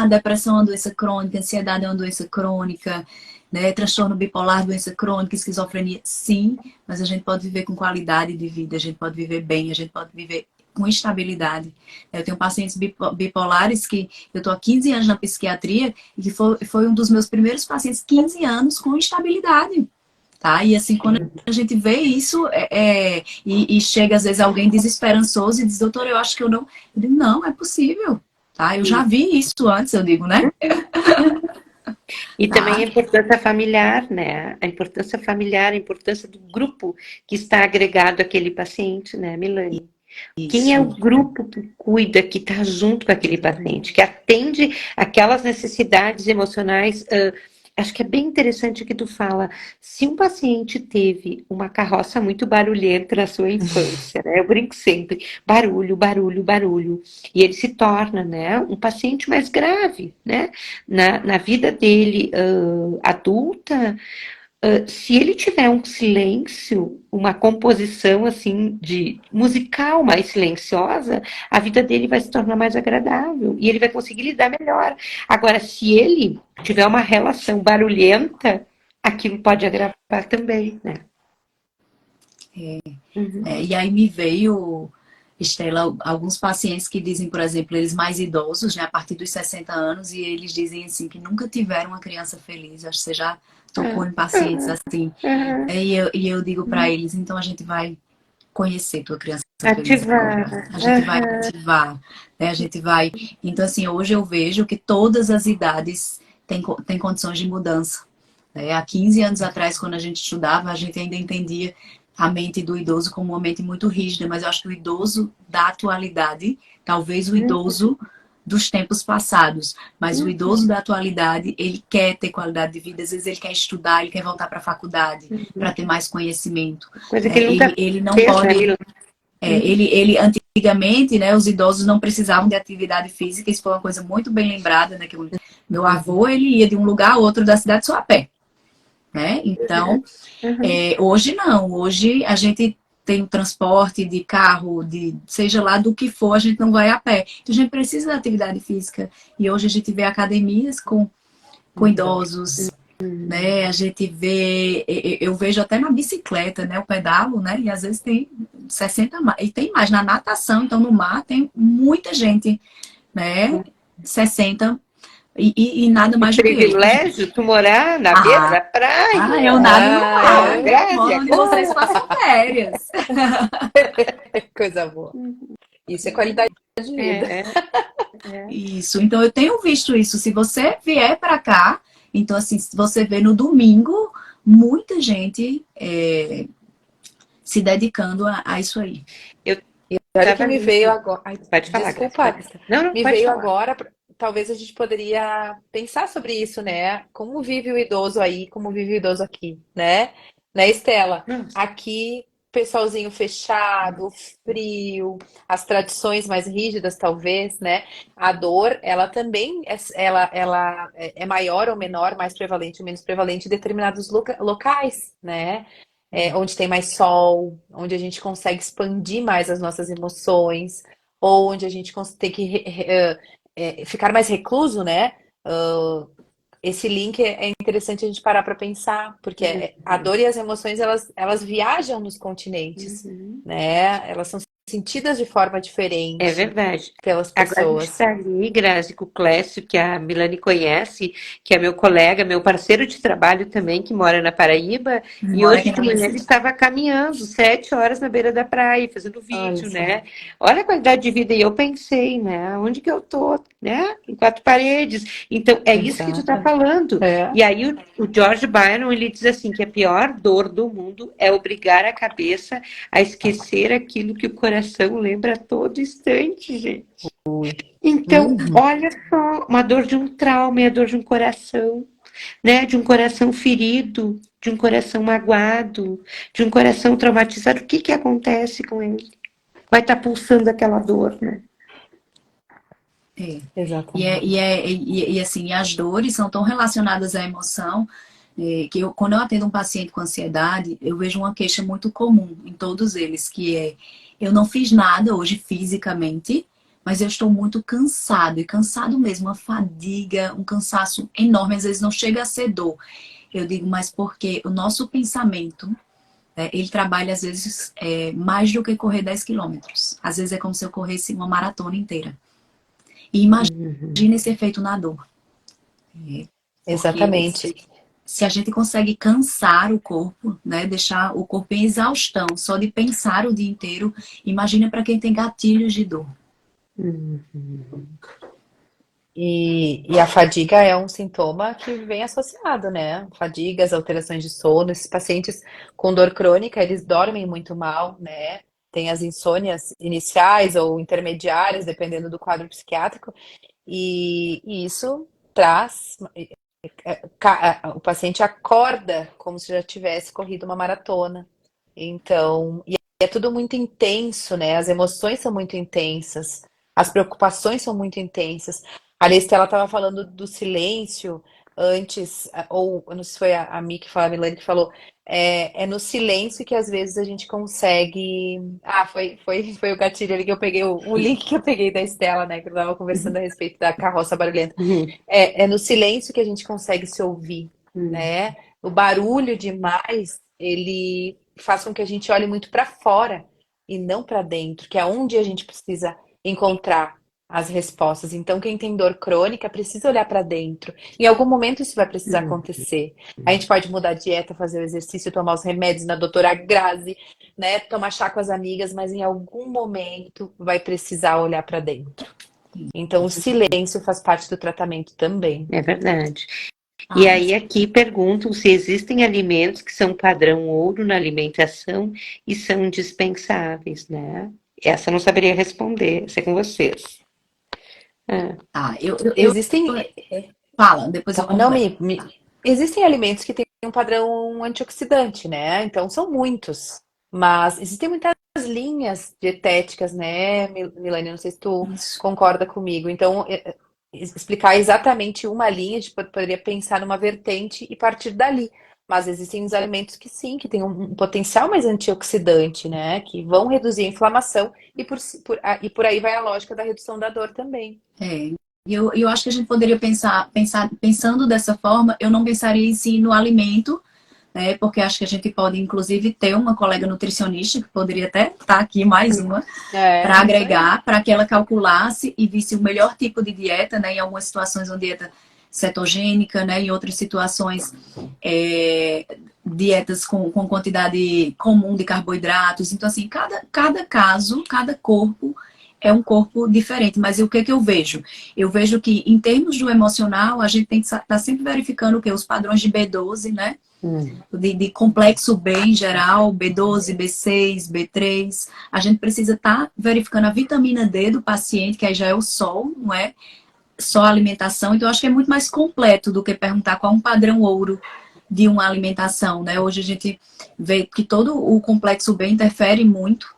depressão é uma doença crônica, ansiedade é uma doença crônica, né? Transtorno bipolar, doença crônica, esquizofrenia, sim, mas a gente pode viver com qualidade de vida, a gente pode viver bem, a gente pode viver com estabilidade. Eu tenho pacientes bipolares que eu estou há 15 anos na psiquiatria e que foi um dos meus primeiros pacientes, 15 anos com estabilidade. Tá? E assim, quando a gente vê isso, e chega às vezes alguém desesperançoso e diz, doutor, eu acho que eu não. Eu digo, não, é possível. Tá? Eu já vi isso antes, eu digo, né? E também a Tá? importância familiar, né? A importância familiar, a importância do grupo que está agregado àquele paciente, né, Milane? Quem é o Isso. grupo que cuida, que está junto com aquele paciente, que atende aquelas necessidades emocionais? Acho que é bem interessante o que tu fala. Se um paciente teve uma carroça muito barulhenta na sua infância, né? Eu brinco sempre, barulho, barulho, barulho. E ele se torna, né, um paciente mais grave, né? Na vida dele adulta, se ele tiver um silêncio, uma composição assim de musical mais silenciosa, a vida dele vai se tornar mais agradável e ele vai conseguir lidar melhor. Agora, se ele tiver uma relação barulhenta, aquilo pode agravar também, né? Uhum. E aí me veio Estela, alguns pacientes que dizem, por exemplo, eles mais idosos, né, a partir dos 60 anos, e eles dizem assim que nunca tiveram uma criança feliz. Acho que você já tocou em pacientes assim. E eu digo para eles, então a gente vai conhecer tua criança feliz Ativar. agora. A gente vai ativar, né? A gente vai. Então, assim, hoje eu vejo que todas as idades têm condições de mudança. Né? Há 15 anos atrás, quando a gente estudava, a gente ainda entendia a mente do idoso como uma mente muito rígida, mas eu acho que o idoso da atualidade, talvez o idoso dos tempos passados, mas o idoso da atualidade, ele quer ter qualidade de vida, às vezes ele quer estudar, ele quer voltar para a faculdade para ter mais conhecimento. Coisa que Né? ele nunca Ele não fez, né, pode. Mila? Ele antigamente, né, os idosos não precisavam de atividade física, isso foi uma coisa muito bem lembrada, né, que meu avô, ele ia de um lugar a outro da cidade só a pé, né? Então, hoje não, hoje a gente tem o transporte de carro, de seja lá do que for, a gente não vai a pé. Então, a gente precisa da atividade física. E hoje a gente vê academias com idosos, né? A gente vê, eu vejo até na bicicleta, né? O pedalo, né? E às vezes tem 60 mais, e tem mais na natação, então no mar tem muita gente, né? 60 e nada Que mais do que eu. privilégio tu morar na beira Ah, da praia. eu nado no mar, eu Grazi, moro onde vocês passam férias. Coisa boa. Isso é qualidade de vida. Isso, então eu tenho visto isso. Se você vier para cá, então assim, você vê no domingo muita gente se dedicando a isso aí. E olha que Tava me ali. veio agora. Ai, Pode falar, desculpa, Grazi. Não, me pode veio falar. agora. Talvez a gente poderia pensar sobre isso, né? Como vive o idoso aí, como vive o idoso aqui, né? Né, Estela? Aqui, pessoalzinho fechado, frio, as tradições mais rígidas, talvez, né? A dor, ela também ela é maior ou menor, mais prevalente ou menos prevalente em determinados locais, né? Onde tem mais sol, onde a gente consegue expandir mais as nossas emoções, ou onde a gente tem que ficar mais recluso, né? Esse link é interessante a gente parar para pensar, porque a dor e as emoções elas viajam nos continentes, né? Elas são sentidas de forma diferente É verdade. pelas Agora a gente pessoas. está ali, Grazi, com o Clécio, que a Milane conhece, que é meu colega, meu parceiro de trabalho também, que mora na Paraíba, e Mora hoje aqui de na manhã minha ele cidade. estava caminhando 7 horas na beira da praia, fazendo Olha vídeo, só. né? Olha a qualidade de vida, e eu pensei, né? Onde que eu tô, né? Em quatro paredes. Então, é isso que tu tá Exato. falando. E aí o George Byron, ele diz assim, que a pior dor do mundo é obrigar a cabeça a esquecer aquilo que o coração lembra a todo instante, gente. Então, olha só, uma dor de um trauma, a dor de um coração, né? De um coração ferido, de um coração magoado, de um coração traumatizado. O que que acontece com ele? Vai estar pulsando aquela dor, né? Exatamente. E assim, as dores são tão relacionadas à emoção que quando eu atendo um paciente com ansiedade, eu vejo uma queixa muito comum em todos eles, que é: eu não fiz nada hoje fisicamente, mas eu estou muito cansado, e cansado mesmo, uma fadiga, um cansaço enorme, às vezes não chega a ser dor. Eu digo, mas porque o nosso pensamento, ele trabalha às vezes mais do que correr 10 quilômetros. Às vezes é como se eu corresse uma maratona inteira. E imagine esse efeito na dor. Exatamente. Se a gente consegue cansar o corpo, né, deixar o corpo em exaustão, só de pensar o dia inteiro, imagina para quem tem gatilhos de dor. E a fadiga é um sintoma que vem associado, né? Fadigas, alterações de sono. Esses pacientes com dor crônica, eles dormem muito mal, né? Tem as insônias iniciais ou intermediárias, dependendo do quadro psiquiátrico. E isso traz. O paciente acorda como se já tivesse corrido uma maratona. Então, e é tudo muito intenso, né? As emoções são muito intensas, as preocupações são muito intensas. A Estela estava falando do silêncio antes, ou eu não sei se foi a Mi que falou, a Milene que falou, é no silêncio que às vezes a gente consegue. Ah, foi o gatilho ali que eu peguei, o link que eu peguei da Estela, né? Que eu estava conversando a respeito da carroça barulhenta. É no silêncio que a gente consegue se ouvir, né? O barulho demais, ele faz com que a gente olhe muito para fora. e não para dentro, que é onde a gente precisa encontrar as respostas. Então, quem tem dor crônica precisa olhar para dentro. Em algum momento isso vai precisar acontecer. A gente pode mudar a dieta, fazer o exercício, tomar os remédios na doutora Grazi, né? Tomar chá com as amigas, mas em algum momento vai precisar olhar para dentro. Então, o silêncio faz parte do tratamento também. É verdade. E aí aqui perguntam se existem alimentos que são padrão ouro na alimentação e são indispensáveis, né? Essa eu não saberia responder, isso é com vocês. Existem, Fala, depois eu não, completo. existem alimentos que têm um padrão antioxidante, né? Então, são muitos. Mas existem muitas linhas dietéticas, né, Milane? Não sei se tu Isso. concorda comigo. Então, explicar exatamente uma linha, a gente poderia pensar numa vertente e partir dali. Mas existem os alimentos que sim, que têm um potencial mais antioxidante, né? Que vão reduzir a inflamação e por aí vai a lógica da redução da dor também. E eu acho que a gente poderia pensando dessa forma, eu não pensaria em si no alimento, né? Porque acho que a gente pode, inclusive, ter uma colega nutricionista, que poderia até estar aqui mais uma, para agregar, para que ela calculasse e visse o melhor tipo de dieta, né? Em algumas situações, uma dieta cetogênica, né? Em outras situações, dietas com quantidade comum de carboidratos. Então, assim, cada caso, cada corpo é um corpo diferente. Mas o que que eu vejo? Eu vejo que, em termos do emocional, a gente tem que estar sempre verificando o que? Os padrões de B12, né? De complexo B em geral, B12, B6, B3. A gente precisa estar verificando a vitamina D do paciente, que aí já é o sol, não é só a alimentação. Então, eu acho que é muito mais completo do que perguntar qual é um padrão ouro de uma alimentação, né? Hoje a gente vê que todo o complexo B interfere muito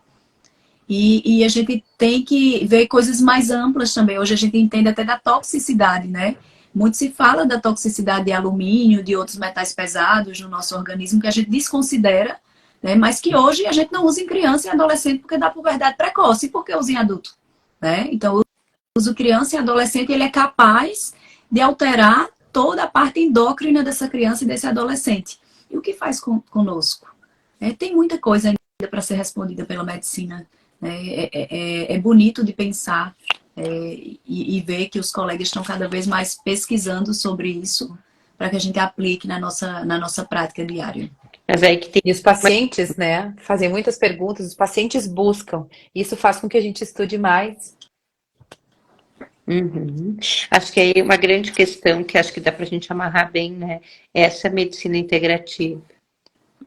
e a gente tem que ver coisas mais amplas também. Hoje a gente entende até da toxicidade, né? Muito se fala da toxicidade de alumínio, de outros metais pesados no nosso organismo que a gente desconsidera, né? Mas que hoje a gente não usa em criança e adolescente porque dá puberdade precoce. E por que usa em adulto? Né? Então, o uso criança e adolescente ele é capaz de alterar toda a parte endócrina dessa criança e desse adolescente. E o que faz conosco? Tem muita coisa ainda para ser respondida pela medicina. É bonito de pensar e ver que os colegas estão cada vez mais pesquisando sobre isso para que a gente aplique na nossa prática diária. Mas aí que tem... E os pacientes, né, fazem muitas perguntas, os pacientes buscam. Isso faz com que a gente estude mais. Acho que aí uma grande questão que acho que dá para a gente amarrar bem, né? Essa medicina integrativa,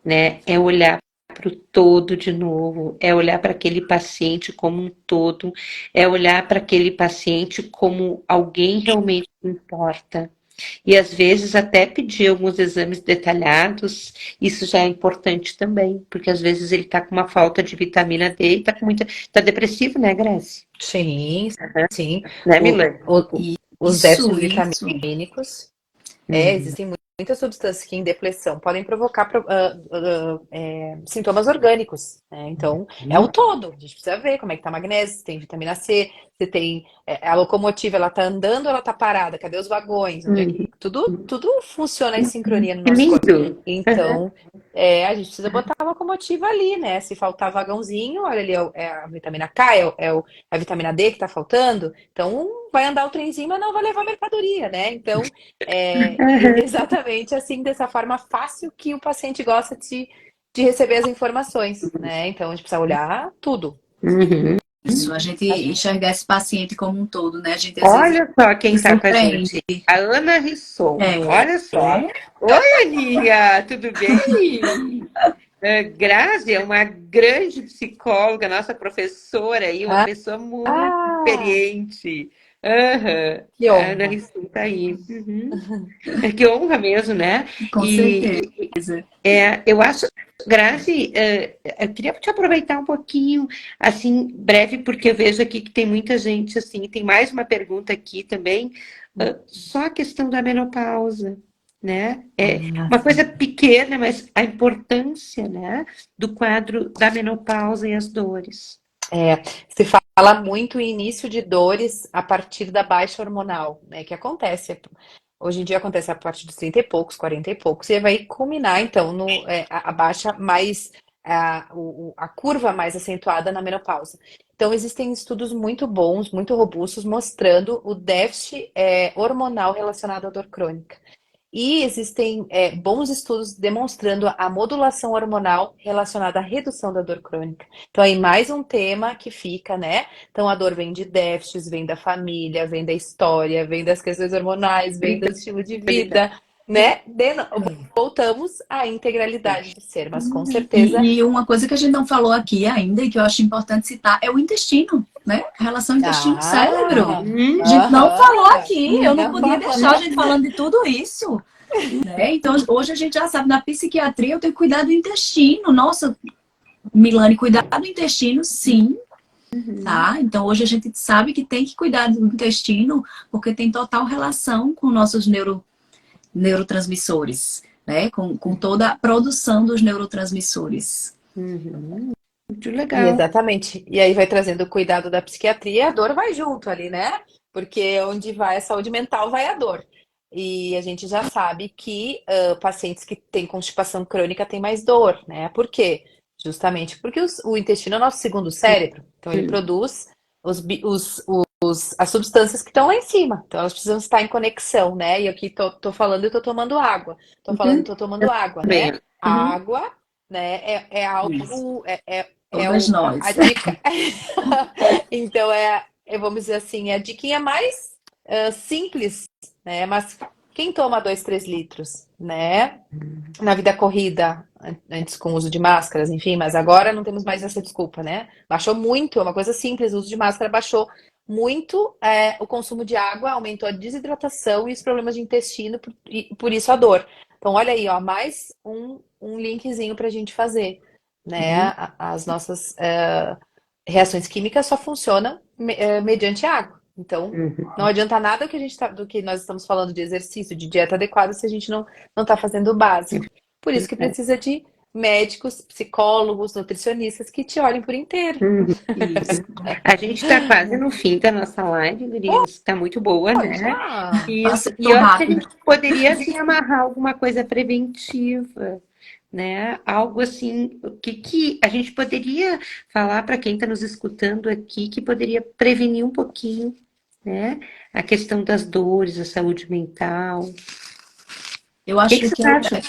né? É olhar para o todo de novo, é olhar para aquele paciente como um todo, é olhar para aquele paciente como alguém realmente que importa. E às vezes até pedir alguns exames detalhados, isso já é importante também, porque às vezes ele está com uma falta de vitamina D e está depressivo, né, Grace? Sim, sim. Né, Milane? Os déficits vitamínicos, existem muitas substâncias que em depressão podem provocar sintomas orgânicos, né? Então, é o todo. A gente precisa ver como é que tá a magnésio, se tem vitamina C, se tem a locomotiva, ela tá andando ou ela tá parada? Cadê os vagões? Onde é que... Tudo funciona em sincronia no nosso corpo. Então, a gente precisa botar a locomotiva ali, né? Se faltar vagãozinho, olha ali, é a vitamina K, a vitamina D que tá faltando. Então, vai andar o trenzinho, mas não vai levar mercadoria, né? Então, exatamente assim, dessa forma fácil que o paciente gosta de receber as informações, né? Então, a gente precisa olhar tudo. Isso, a gente enxergar esse paciente como um todo, né? A gente, olha só quem está com a gente. A Ana Risson. Olha só. Oi, Aninha, tudo bem? Grazi é uma grande psicóloga, nossa professora aí, uma pessoa muito experiente. Que honra. honra. A Ana Risson está aí. Que honra mesmo, né? Com certeza. Eu acho, Grazi, eu queria te aproveitar um pouquinho, assim, breve, porque eu vejo aqui que tem muita gente, assim, tem mais uma pergunta aqui também, só a questão da menopausa, né? É uma coisa pequena, mas a importância, né, do quadro da menopausa e as dores. Se fala muito em início de dores a partir da baixa hormonal, né? Que acontece. Hoje em dia acontece a partir dos 30 e poucos, 40 e poucos, e vai culminar, então, a baixa mais a curva mais acentuada na menopausa. Então, existem estudos muito bons, muito robustos, mostrando o déficit hormonal relacionado à dor crônica. E existem bons estudos demonstrando a modulação hormonal relacionada à redução da dor crônica. Então, aí mais um tema que fica, né? Então, a dor vem de déficits, vem da família, vem da história, vem das questões hormonais, vem do estilo de vida, né? Voltamos à integralidade do ser, mas com certeza. E uma coisa que a gente não falou aqui ainda, e que eu acho importante citar, é o intestino, né? A relação intestino-cérebro. A gente não falou aqui, eu não podia deixar a gente falando de tudo isso. Né? Então, hoje a gente já sabe, na psiquiatria eu tenho que cuidar do intestino. Nossa, Milane, cuidar do intestino, sim. Tá? Então, hoje a gente sabe que tem que cuidar do intestino, porque tem total relação com nossos neurotransmissores, né? Com toda a produção dos neurotransmissores. Muito E legal. exatamente. E aí vai trazendo o cuidado da psiquiatria, a dor vai junto ali, né? Porque onde vai a saúde mental, vai a dor. E a gente já sabe que pacientes que têm constipação crônica têm mais dor, né? Por quê? Justamente porque o intestino é o nosso segundo cérebro. Então ele produz as substâncias que estão lá em cima. Então elas precisam estar em conexão, né? E aqui tô falando e tô tomando água. Tô falando e tô tomando água, Bem, né? A água, né, é Isso. algo, Todas a nós. dica. Então vamos dizer assim, a diquinha mais simples, né? Mas quem toma 2, 3 litros, né? Na vida corrida, antes com o uso de máscaras, enfim, mas agora não temos mais essa desculpa, né? Baixou muito, é uma coisa simples, o uso de máscara baixou muito o consumo de água, aumentou a desidratação e os problemas de intestino, e por isso a dor. Então, olha aí, ó, mais um linkzinho para a gente fazer, né? As nossas reações químicas só funcionam mediante água. Então, não adianta nada do que nós estamos falando de exercício, de dieta adequada, se a gente não está fazendo o básico. Por isso que precisa de médicos, psicólogos, nutricionistas que te olhem por inteiro. Isso. A gente está quase no fim da nossa live, Gurias. Está muito boa, né? Já. Isso. E Passou eu acho que a rápido. gente poderia assim, amarrar alguma coisa preventiva, né? Algo assim, o que a gente poderia falar para quem está nos escutando aqui que poderia prevenir um pouquinho, né? A questão das dores, a saúde mental. Eu O que acho você que acha?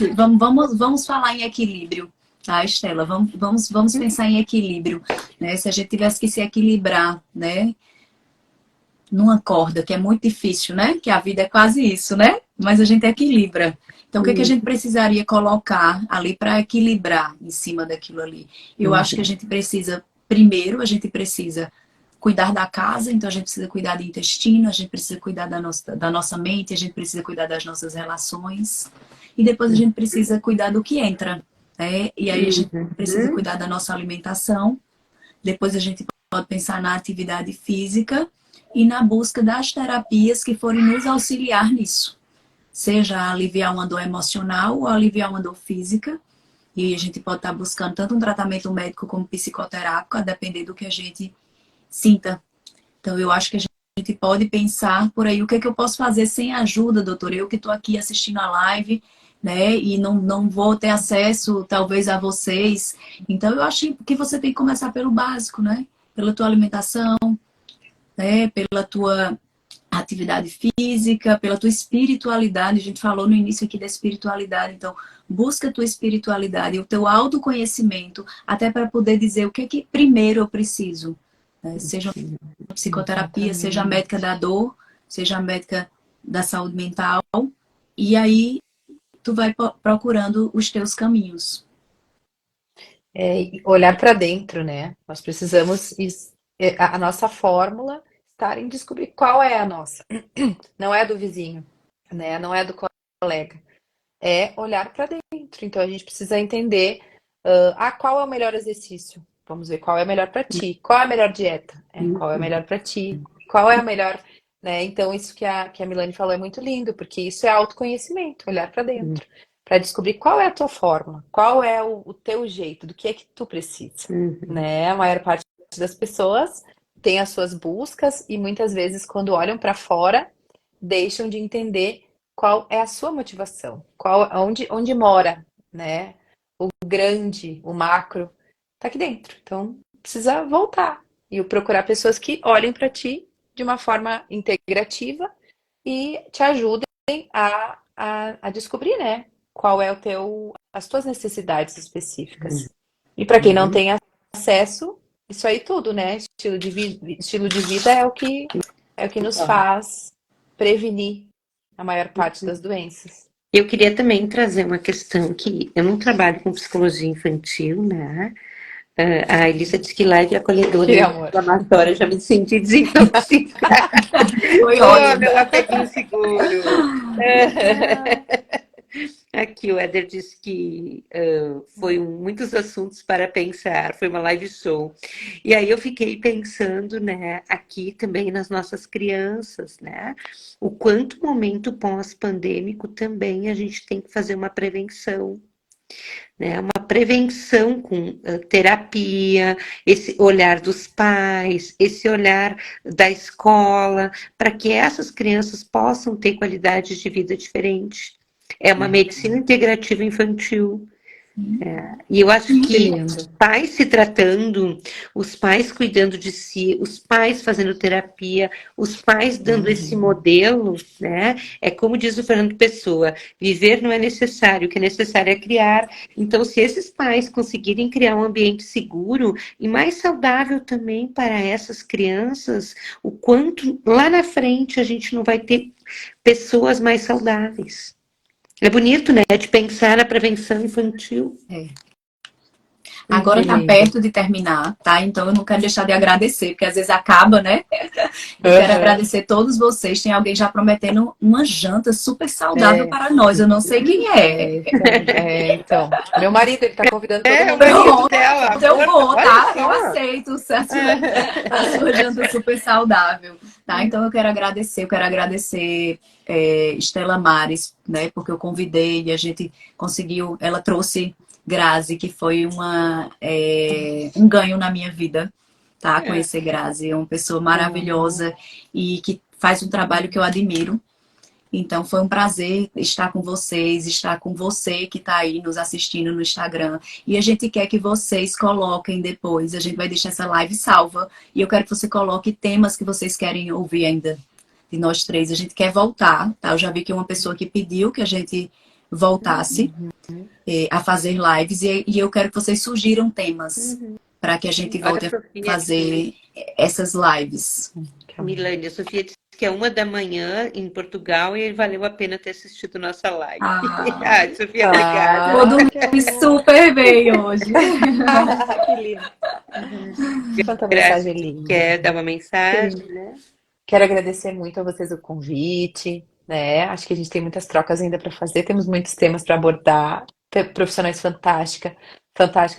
vamos falar em equilíbrio, tá, Estela? Vamos pensar em equilíbrio, né? Se a gente tivesse que se equilibrar, né? Numa corda, que é muito difícil, né? Que a vida é quase isso, né? Mas a gente equilibra. Então, o que a gente precisaria colocar ali para equilibrar em cima daquilo ali? Eu acho que a gente precisa, primeiro, a gente precisa cuidar da casa, então a gente precisa cuidar do intestino, a gente precisa cuidar da nossa mente, a gente precisa cuidar das nossas relações, e depois a gente precisa cuidar do que entra, né? E aí a gente precisa cuidar da nossa alimentação, depois a gente pode pensar na atividade física e na busca das terapias que forem nos auxiliar nisso. Seja aliviar uma dor emocional ou aliviar uma dor física. E a gente pode estar buscando tanto um tratamento médico como psicoterápico, a depender do que a gente sinta. Então, eu acho que a gente pode pensar por aí o que é que eu posso fazer sem ajuda, doutor. Eu que estou aqui assistindo a live, né, e não vou ter acesso, talvez, a vocês. Então, eu acho que você tem que começar pelo básico, né? Pela tua alimentação, né? Pela tua atividade física, pela tua espiritualidade. A gente falou no início aqui da espiritualidade, então busca a tua espiritualidade, o teu autoconhecimento, até para poder dizer o que é que primeiro eu preciso, né? Seja psicoterapia, seja a médica da dor, seja a médica da saúde mental, e aí tu vai procurando os teus caminhos. Olhar para dentro, né? Nós precisamos a nossa fórmula estar em descobrir qual é a nossa. Não é do vizinho, né? Não é do colega. É olhar para dentro. Então a gente precisa entender qual é o melhor exercício. Vamos ver qual é o melhor para ti. Qual é a melhor dieta? Qual é a melhor para ti? Qual é a melhor, né? Então isso que a Milane falou é muito lindo, porque isso é autoconhecimento, olhar para dentro, para descobrir qual é a tua fórmula, qual é o teu jeito, do que é que tu precisa, né? A maior parte das pessoas tem as suas buscas e muitas vezes quando olham para fora deixam de entender qual é a sua motivação, onde mora, né? o grande, o macro, tá aqui dentro. Então, precisa voltar e procurar pessoas que olhem para ti de uma forma integrativa e te ajudem a descobrir, né? Qual é as tuas necessidades específicas. E para quem não tem acesso, isso aí tudo, né? Estilo de vida é o que nos faz prevenir a maior parte das doenças. Eu queria também trazer uma questão que eu não trabalho com psicologia infantil, né? A Elisa disse que live acolhedora Que e amor. inflamatória, já me senti desintoxicada. Foi Oh, ótimo. meu apeguinho seguro. Aqui o Éder disse que foi muitos assuntos para pensar, foi uma live show. E aí eu fiquei pensando, né, aqui também nas nossas crianças, né, o quanto momento pós-pandêmico também a gente tem que fazer uma prevenção, né, uma prevenção com terapia, esse olhar dos pais, esse olhar da escola, para que essas crianças possam ter qualidades de vida diferentes. É uma medicina integrativa infantil. E eu acho que os pais se tratando, os pais cuidando de si, os pais fazendo terapia, os pais dando esse modelo, né? É como diz o Fernando Pessoa, viver não é necessário, o que é necessário é criar. Então, se esses pais conseguirem criar um ambiente seguro e mais saudável também para essas crianças, o quanto lá na frente a gente não vai ter pessoas mais saudáveis. É bonito, né? De pensar na prevenção infantil. Agora está perto de terminar, tá? Então eu não quero deixar de agradecer, porque às vezes acaba, né? Eu quero agradecer a todos vocês. Tem alguém já prometendo uma janta super saudável para nós. Eu não sei quem é. Então. Meu marido, ele tá convidando todo mundo. O marido dela. Eu vou, tá? Olha Eu só. aceito a sua janta super saudável, tá? Então eu quero agradecer Estela Mares, né? Porque eu convidei e a gente conseguiu, ela trouxe Grazi, que foi um ganho na minha vida, tá? Conhecer Grazi, é uma pessoa maravilhosa e que faz um trabalho que eu admiro. Então foi um prazer estar com vocês, estar com você que está aí nos assistindo no Instagram. E a gente quer que vocês coloquem depois, a gente vai deixar essa live salva. E eu quero que você coloque temas que vocês querem ouvir ainda de nós três. A gente quer voltar, tá? Eu já vi que uma pessoa que pediu que a gente voltasse a fazer lives e eu quero que vocês sugiram temas para que a gente volte a fazer essas lives. Milânia, a Sofia disse que é 1h em Portugal e valeu a pena ter assistido nossa live. Sofia, obrigada. Vou dormir super bem hoje. Que lindo. Quanta mensagem linda. Quer dar uma mensagem, né? Quero agradecer muito a vocês o convite, né? Acho que a gente tem muitas trocas ainda para fazer, temos muitos temas para abordar, profissionais fantásticas,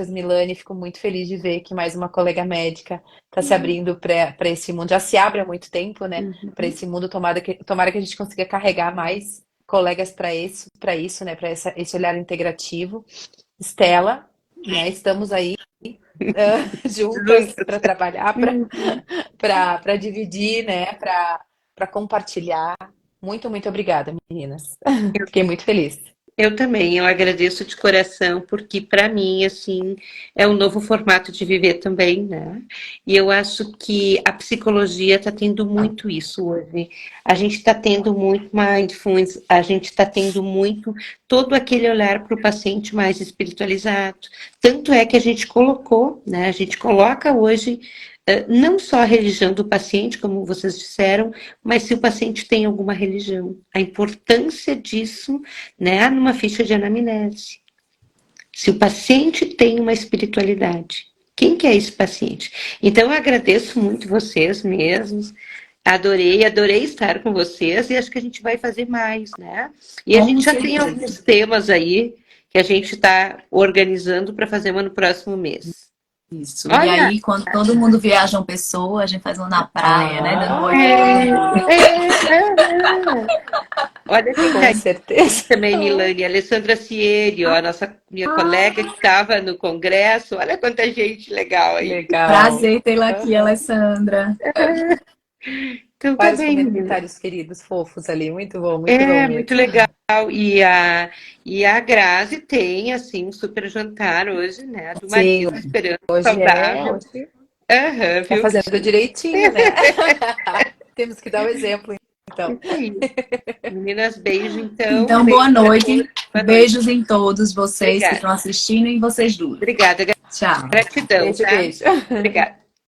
Milane, fico muito feliz de ver que mais uma colega médica está se abrindo para esse mundo, já se abre há muito tempo, né? Para esse mundo, tomara que a gente consiga carregar mais colegas para isso, né? Para esse olhar integrativo. Estela, né? Estamos aí juntas para trabalhar, para dividir, né? Para compartilhar. Muito, muito obrigada, meninas. Fiquei muito feliz. Eu também, eu agradeço de coração, porque para mim, assim, é um novo formato de viver também, né? E eu acho que a psicologia está tendo muito isso hoje. A gente está tendo muito mindfulness, a gente está tendo muito todo aquele olhar para o paciente mais espiritualizado. Tanto é que a gente colocou, né? A gente coloca hoje não só a religião do paciente, como vocês disseram, mas se o paciente tem alguma religião. A importância disso, né, numa ficha de anamnese. Se o paciente tem uma espiritualidade, quem que é esse paciente? Então, eu agradeço muito vocês mesmos. Adorei estar com vocês e acho que a gente vai fazer mais, né? E a gente já tem alguns temas aí que a gente está organizando para fazer no próximo mês. Isso. Olha. E aí, quando todo mundo viaja uma pessoa, a gente faz uma na praia, né? Dando Olha quem com certeza. Também, Milane, Alessandra Cieri, a minha colega que estava no congresso. Olha quanta gente legal aí. Legal. Prazer tê-la aqui, Alessandra. Então tá Vários bem, menina. comentários queridos, fofos ali. Muito bom É mesmo. muito legal. E a Grazi tem, assim, um super jantar hoje, né? Do Sim, marido, esperando saudável. hoje Aham, tá viu? fazendo direitinho, né? Temos que dar o exemplo, então. Isso aí. Meninas, beijo então. Então, boa Beijo pra noite. todos. Boa noite. Beijos em todos vocês que Obrigada. estão assistindo e em vocês duas. Obrigada. Tchau. Gratidão, Beijo, tá? beijo. Obrigada.